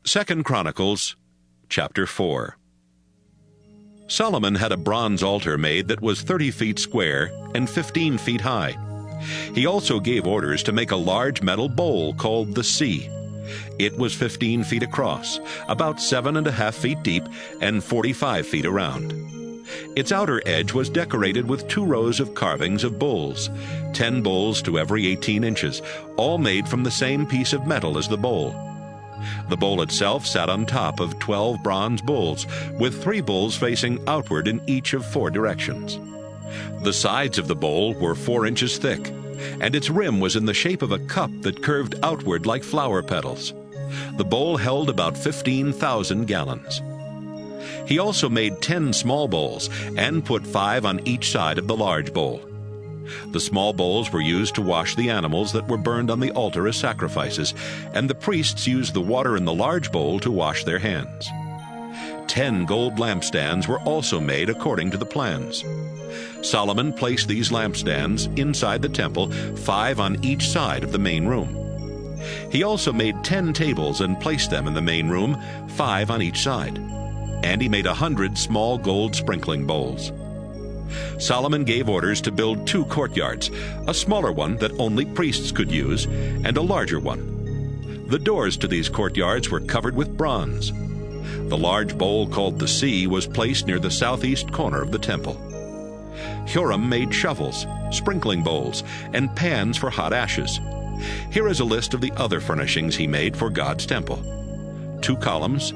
2 Chronicles Chapter 4. Solomon had a bronze altar made that was 30 feet square and 15 feet high. He also gave orders to make a large metal bowl called the Sea. It was 15 feet across, about 7.5 feet deep, and 45 feet around. Its outer edge was decorated with 2 rows of carvings of bulls, 10 bulls to every 18 inches, all made from the same piece of metal as the bowl. The bowl itself sat on top of 12 bronze bulls, with 3 bulls facing outward in each of 4 directions. The sides of the bowl were 4 inches thick, and its rim was in the shape of a cup that curved outward like flower petals. The bowl held about 15,000 gallons. He also made 10 small bowls and put 5 on each side of the large bowl. The small bowls were used to wash the animals that were burned on the altar as sacrifices, and the priests used the water in the large bowl to wash their hands. 10 gold lampstands were also made according to the plans. Solomon placed these lampstands inside the temple, 5 on each side of the main room. He also made 10 tables and placed them in the main room, 5 on each side. And he made 100 small gold sprinkling bowls. Solomon gave orders to build 2 courtyards, a smaller one that only priests could use, and a larger one. The doors to these courtyards were covered with bronze. The large bowl called the Sea was placed near the southeast corner of the temple. Huram made shovels, sprinkling bowls, and pans for hot ashes. Here is a list of the other furnishings he made for God's temple: 2 columns,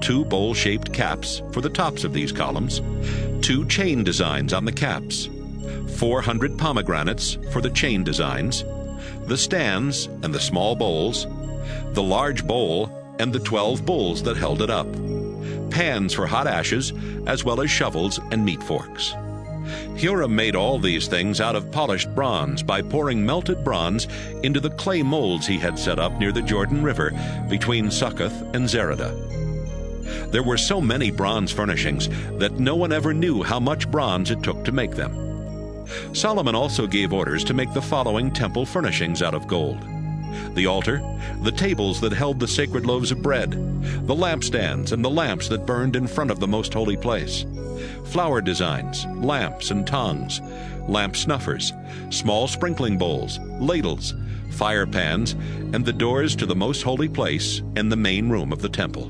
2 bowl-shaped caps for the tops of these columns, 2 chain designs on the caps, 400 pomegranates for the chain designs, the stands and the small bowls, the large bowl and the 12 bowls that held it up, pans for hot ashes, as well as shovels and meat forks. Huram made all these things out of polished bronze by pouring melted bronze into the clay molds he had set up near the Jordan River between Succoth and Zeradah. There were so many bronze furnishings that no one ever knew how much bronze it took to make them. Solomon also gave orders to make the following temple furnishings out of gold: the altar, the tables that held the sacred loaves of bread, the lampstands and the lamps that burned in front of the most holy place, flower designs, lamps and tongs, lamp snuffers, small sprinkling bowls, ladles, fire pans, and the doors to the most holy place and the main room of the temple.